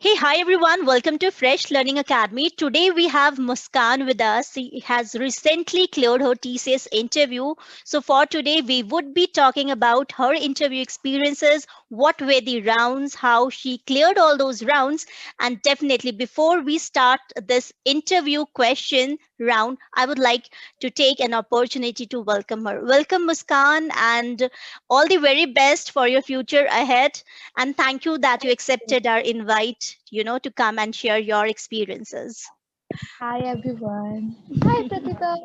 Hey, hi everyone. Welcome to Fresh Learning Academy. Today we have Muskan with us. She has recently cleared her TCS interview. So for today we would be talking about her interview experiences, what were the rounds, how she cleared all those rounds, and definitely before we start this interview question round, I would like to take an opportunity to welcome her. Welcome Muskan and all the very best for your future ahead. And thank you that you accepted our invite, to come and share your experiences. Hi everyone. Hi Pratika.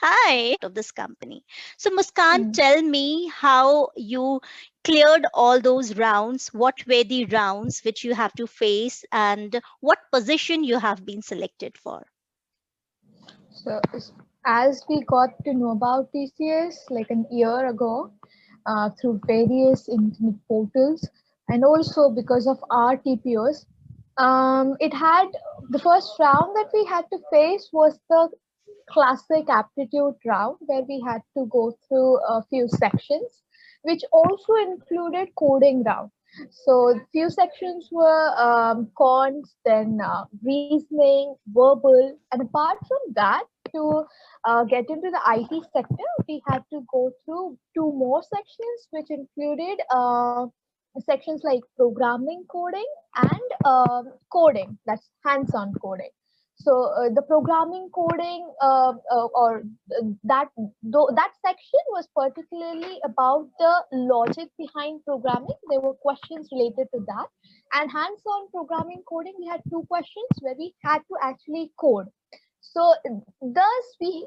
Hi, of this company. So, Muskan, Hmm. tell me how you cleared all those rounds. What were the rounds which you have to face, and what position you have been selected for? As we got to know about TCS like an year ago through various internet portals and also because of our TPOs, it had the first round that we had to face was the classic aptitude round where we had to go through a few sections, which also included coding round. So few sections were cons, then reasoning, verbal, and apart from that, to get into the IT sector, we had to go through two more sections, which included sections like programming coding and coding, that's hands-on coding. So the programming coding or that that section was particularly about the logic behind programming. There were questions related to that, and hands-on programming coding, we had two questions where we had to actually code. So thus we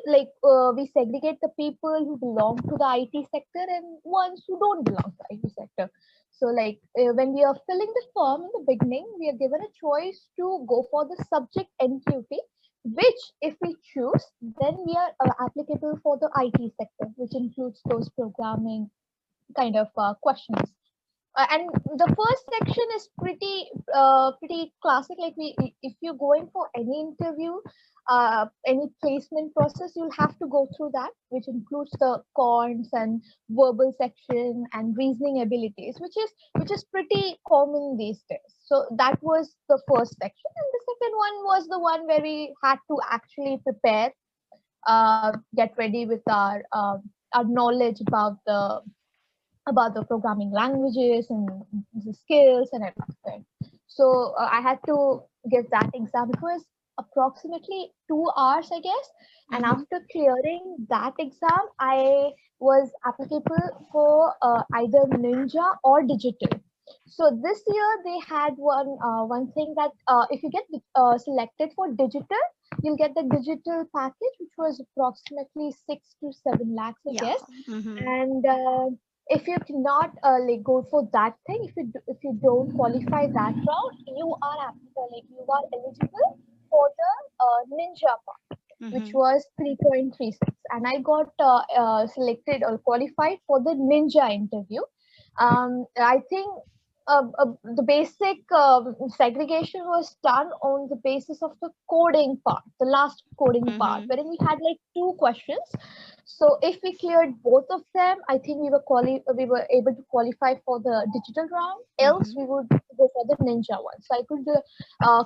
segregate the people who belong to the IT sector and ones who don't belong to the IT sector. So when we are filling the form in the beginning, we are given a choice to go for the subject NQT, which if we choose, then we are applicable for the IT sector, which includes those programming kind of questions. And the first section is pretty classic. Like if you're going for any interview, any placement process, you'll have to go through that, which includes the cons and verbal section and reasoning abilities, which is pretty common these days. So that was the first section, and the second one was the one where we had to actually prepare, get ready with our knowledge about the programming languages and the skills and everything. So I had to give that exam. It was approximately 2 hours, I guess. And Mm-hmm. after clearing that exam, I was applicable for either Ninja or Digital. So this year they had one thing that if you get selected for Digital, you'll get the digital package, which was approximately 6 to 7 lakhs, I Yeah. guess. Mm-hmm. And if you cannot go for that thing, if you don't qualify that round, you are you are eligible for the ninja part, which Mm-hmm. was 3.36, and I got selected or qualified for the ninja interview. I think the basic segregation was done on the basis of the coding part, the last coding part, Mm-hmm. wherein we had like two questions. So if we cleared both of them, I think we were able to qualify for the digital round. Else, Mm-hmm. we would go for the ninja one. So I could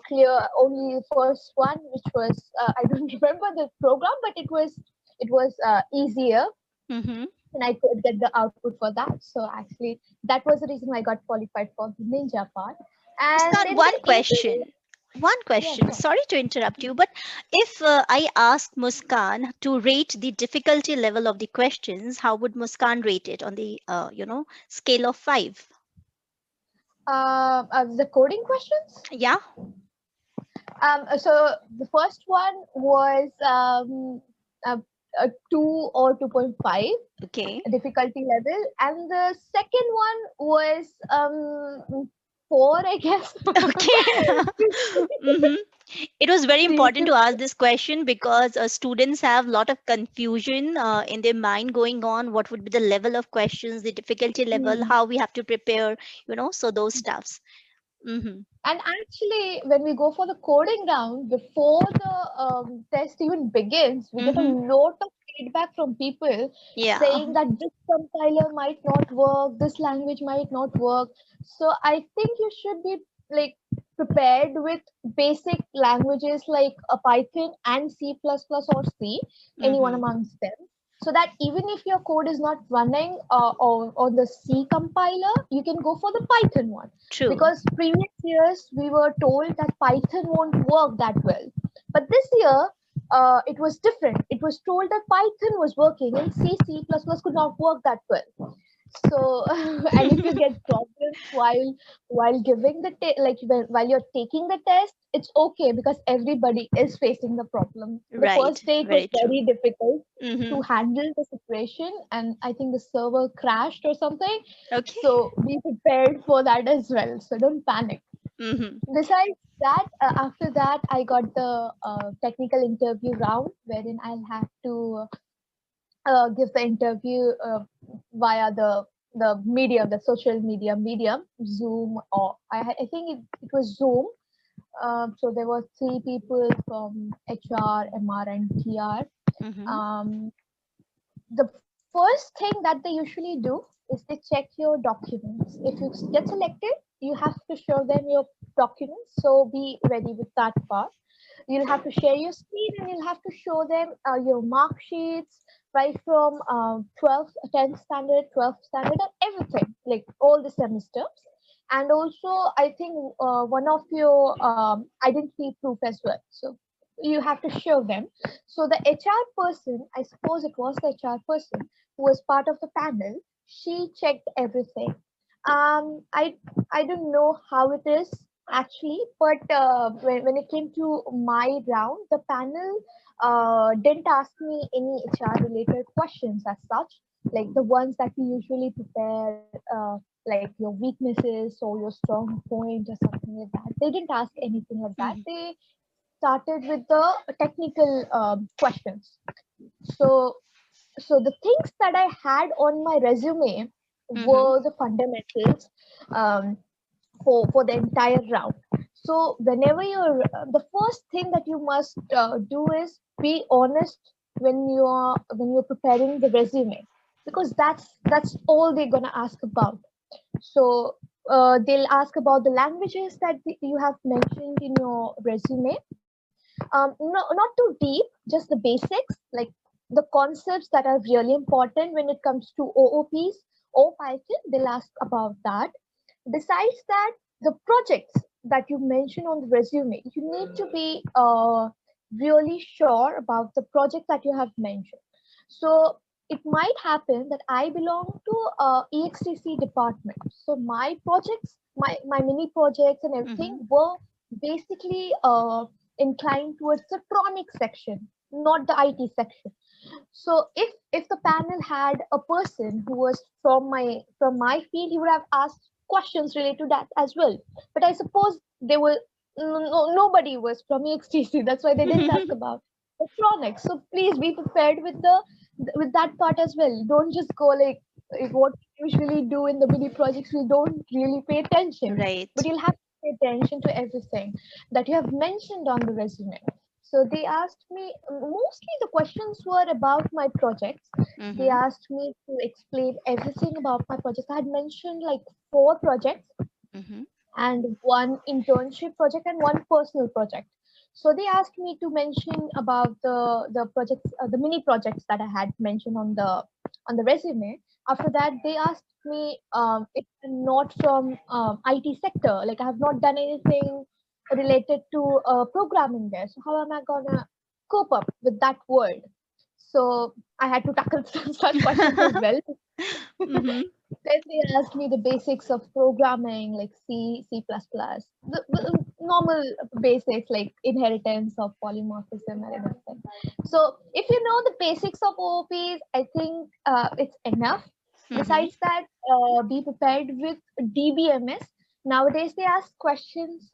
clear only the first one, which was I don't remember the program, but it was easier, Mm-hmm. and I could get the output for that. So actually, that was the reason why I got qualified for the ninja part. And Muskan, in the one interview, question. One yeah, question. sure. Sorry to interrupt you, but if I ask Muskan to rate the difficulty level of the questions, how would Muskan rate it on the scale of 5? The coding questions. Yeah. So the first one was a 2 or 2.5 Okay. difficulty level, and the second one was 4, I guess. Okay. hmm It was very Three important to to ask this question because students have a lot of confusion in their mind going on. What would be the level of questions, the difficulty level, mm, how we have to prepare, so those stuffs. Mm-hmm. and actually, when we go for the coding round, before the test even begins, we get a Mm-hmm. lot of feedback from people Yeah. saying that this compiler might not work, this language might not work. So I think you should be like prepared with basic languages like Python and C++ or C, anyone Mm-hmm. amongst them, so that even if your code is not running on the C compiler, you can go for the Python one. True. Because previous years we were told that Python won't work that well, but this year it was different. It was told that Python was working and C++ could not work that well. So and if you get problems while giving the like while you're taking the test, it's okay because everybody is facing the problem. The Right. first day it was Very true. very difficult Mm-hmm. to handle the situation, and I think the server crashed or something. Okay. So be prepared for that as well, so don't panic. Mm-hmm. Besides that, after that I got the technical interview round, wherein I'll have to give the interview via the medium, the social media medium, Zoom, or I think it was Zoom. So there were three people from HR, MR, and TR. Mm-hmm. Um, the first thing that they usually do is they check your documents. If you get selected, you have to show them your documents. So be ready with that part. You'll have to share your screen and you'll have to show them your mark sheets right from 12th, 10th standard, 12th standard, and everything, like all the semesters. And also, I think one of your identity proof as well. So you have to show them. So the HR person, I suppose it was the HR person who was part of the panel, she checked everything. I don't know how it is actually, but when it came to my round, the panel didn't ask me any HR related questions as such, like the ones that we usually prepare, like your weaknesses or your strong point or something like that. They didn't ask anything like that. Mm-hmm. They started with the technical questions. So, so the things that I had on my resume Mm-hmm. were the fundamentals um, for the entire round. So, whenever you're the first thing that you must do is be honest when you're preparing the resume, because that's all they're gonna ask about. So they'll ask about the languages that you have mentioned in your resume. Not too deep, just the basics, like the concepts that are really important when it comes to OOPs or Python. They'll ask about that. Besides that, the projects that you mention on the resume, you need to be really sure about the project that you have mentioned. So it might happen that I belong to EXTC department. So my projects, my mini projects and everything Mm-hmm. were basically inclined towards the tronic section, not the IT section. So if the panel had a person who was from my field, he would have asked questions related to that as well. But I suppose they were nobody was from EXTC. That's why they didn't ask about electronics. So please be prepared with that part as well. Don't just go like what we usually do in the mini projects. We don't really pay attention, but Right. you'll have to pay attention to everything that you have mentioned on the resume. So they asked me, mostly the questions were about my projects. They Mm-hmm. asked me to explain everything about my projects. I had mentioned like four projects Mm-hmm. and one internship project and one personal project. So they asked me to mention about the projects, the mini projects that I had mentioned on the resume. After that, they asked me if I'm not from IT sector, like I have not done anything related to programming there. So how am I gonna cope up with that world? So I had to tackle such questions as well. Mm-hmm. Then they asked me the basics of programming, like C, the normal basics like inheritance of polymorphism and everything. So if you know the basics of OOPs, I think it's enough. Mm-hmm. Besides that, be prepared with DBMS. Nowadays, they ask questions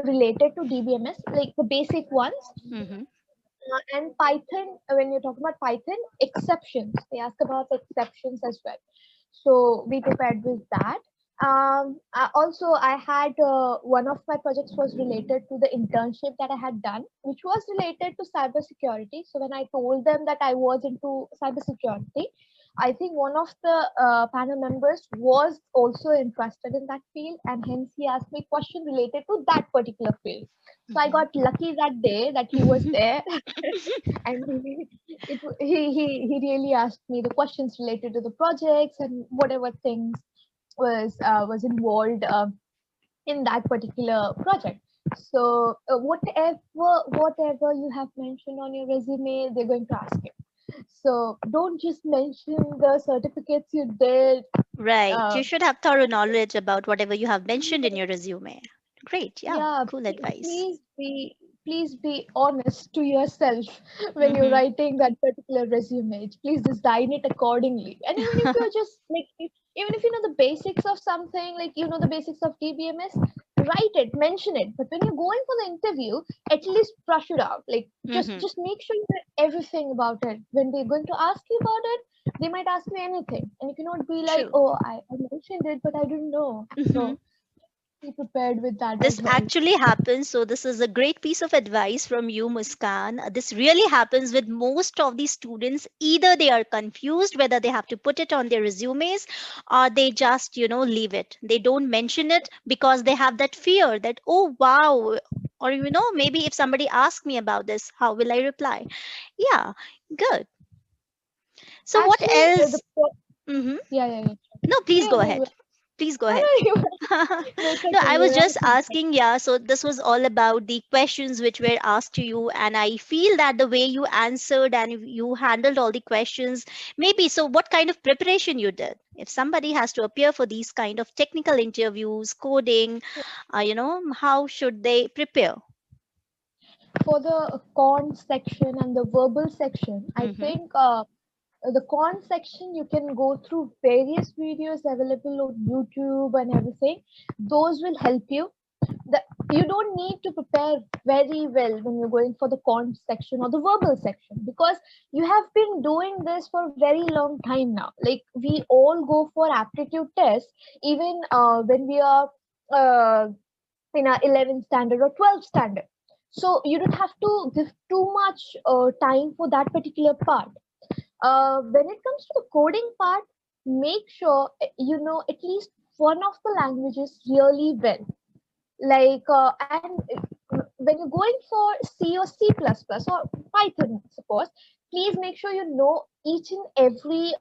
related to DBMS, like the basic ones. Mm-hmm. And Python, when you're talking about Python, exceptions. They ask about exceptions as well. So we prepared with that. Also, I had one of my projects was related to the internship that I had done, which was related to cybersecurity. So when I told them that I was into cybersecurity, I think one of the panel members was also interested in that field, and hence he asked me question related to that particular field. So I got lucky that day that he was there, and he really asked me the questions related to the projects and whatever things was involved in that particular project. So whatever you have mentioned on your resume, they're going to ask you. So don't just mention the certificates you did. Right. Uh, You should have thorough knowledge about whatever you have mentioned in your resume. Great. Yeah. yeah, Cool advice. please be honest to yourself when you're Mm-hmm. writing that particular resume. Please design it accordingly. And even if you're just like even if you know the basics of something, like you know the basics of DBMS, write it, mention it. But when you're going for the interview, at least brush it out. Like Mm-hmm. just make sure you know everything about it. When they're going to ask you about it, they might ask you anything. And you cannot be like, True. oh, I mentioned it, but I didn't know. Mm-hmm. So be prepared with that This as well. actually happens. So, this is a great piece of advice from you, Muskan. This really happens with most of these students. Either they are confused whether they have to put it on their resumes, or they just, leave it. They don't mention it because they have that fear that, oh, wow. Or, maybe if somebody asks me about this, how will I reply? Yeah, good. So, what Actually, else? Hmm. yeah. No, please No, go no, ahead. Please go no, ahead. no, no, No, I was continue. just asking, yeah. So this was all about the questions which were asked to you, and I feel that the way you answered and you handled all the questions, maybe. So, what kind of preparation you did? If somebody has to appear for these kind of technical interviews, coding, how should they prepare? For the con section and the verbal section, I Mm-hmm. think the con section you can go through various videos available on YouTube and everything. Those will help you. The, you don't need to prepare very well when you're going for the con section or the verbal section, because you have been doing this for a very long time now. Like we all go for aptitude tests, even when we are uh, in our 11th standard or 12th standard. So you don't have to give too much time for that particular part. When it comes to the coding part, make sure you know at least one of the languages really well. Like and when you're going for C or C++ or Python, suppose, please make sure you know each and every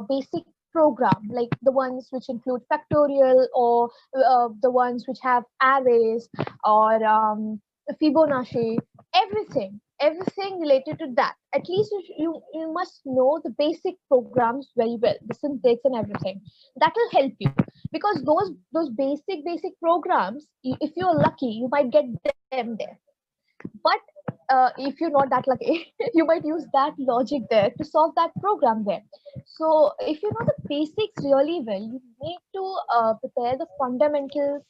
basic program, like the ones which include factorial, or the ones which have arrays, or Fibonacci, everything related to that. At least you must know the basic programs very well, the syntax and everything. That will help you, because those basic programs, if you're lucky, you might get them there. But if you're not that lucky, you might use that logic there to solve that program there. So if you know the basics really well, you need to prepare the fundamentals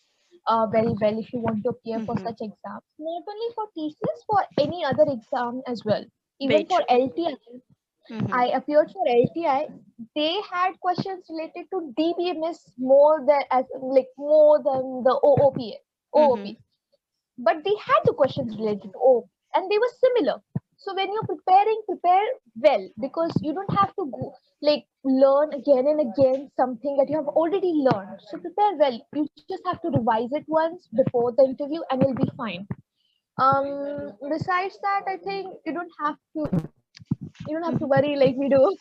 very well if you want to appear for Mm-hmm. such exams, not only for TCS, for any other exam as well. Very Even for true. LTI, Mm-hmm. I appeared for LTI. They had questions related to DBMS more than the Mm-hmm. OOP. But they had the questions related to OOP, and they were similar. So when you're preparing, prepare well, because you don't have to go, like learn again and again something that you have already learned. So prepare well. You just have to revise it once before the interview, and you'll be fine. Besides that, I think you don't have to worry like we do.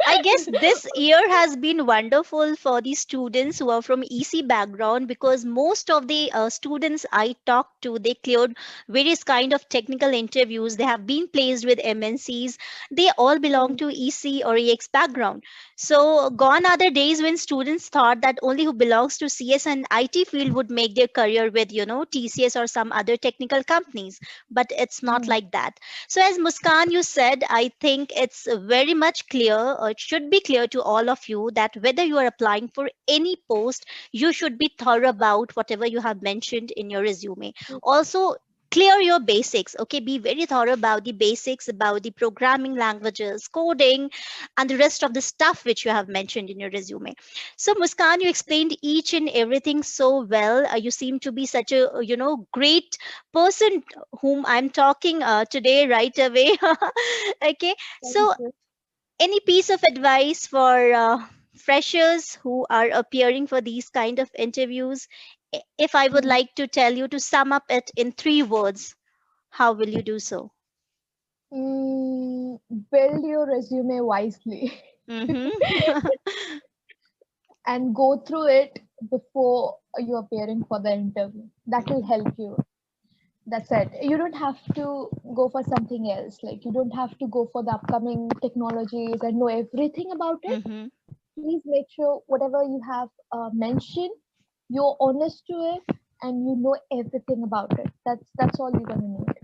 I guess this year has been wonderful for the students who are from EC background, because most of the students I talked to, they cleared various kind of technical interviews. They have been placed with MNCs. They all belong to EC or EX background. So gone are the days when students thought that only who belongs to CS and IT field would make their career with, TCS or some other technical companies. But it's not Mm. like that. So, as Muskan, you said, I think it's very much clear, or it should be clear to all of you, that whether you are applying for any post, you should be thorough about whatever you have mentioned in your resume. Also, clear your basics. Okay, be very thorough about the basics, about the programming languages, coding, and the rest of the stuff which you have mentioned in your resume. So, Muskan, you explained each and everything so well. You seem to be such a great person whom I'm talking today right away. Okay, Thank so you. Any piece of advice for freshers who are appearing for these kind of interviews? If I would Mm, like to tell you to sum up it in 3 words, how will you do so? mm, build your resume wisely Mm-hmm. and go through it before you appearing for the interview. That will help you. That's it. You don't have to go for something else. Like you don't have to go for the upcoming technologies and know everything about it. Mm-hmm. Please make sure whatever you have mentioned, you're honest to it and you know everything about it. That's all you're gonna need.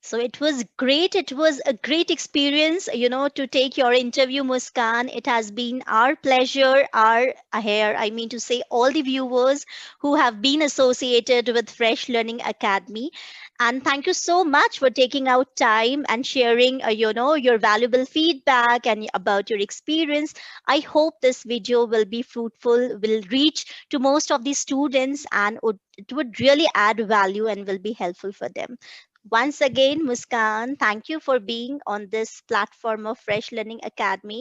So it was great. It was a great experience, to take your interview, Muskan. It has been our pleasure, our here, I mean to say, all the viewers who have been associated with Fresh Learning Academy. And thank you so much for taking out time and sharing, your valuable feedback and about your experience. I hope this video will be fruitful, will reach to most of the students, and it would really add value and will be helpful for them. Once again, Muskan, thank you for being on this platform of Fresh Learning Academy.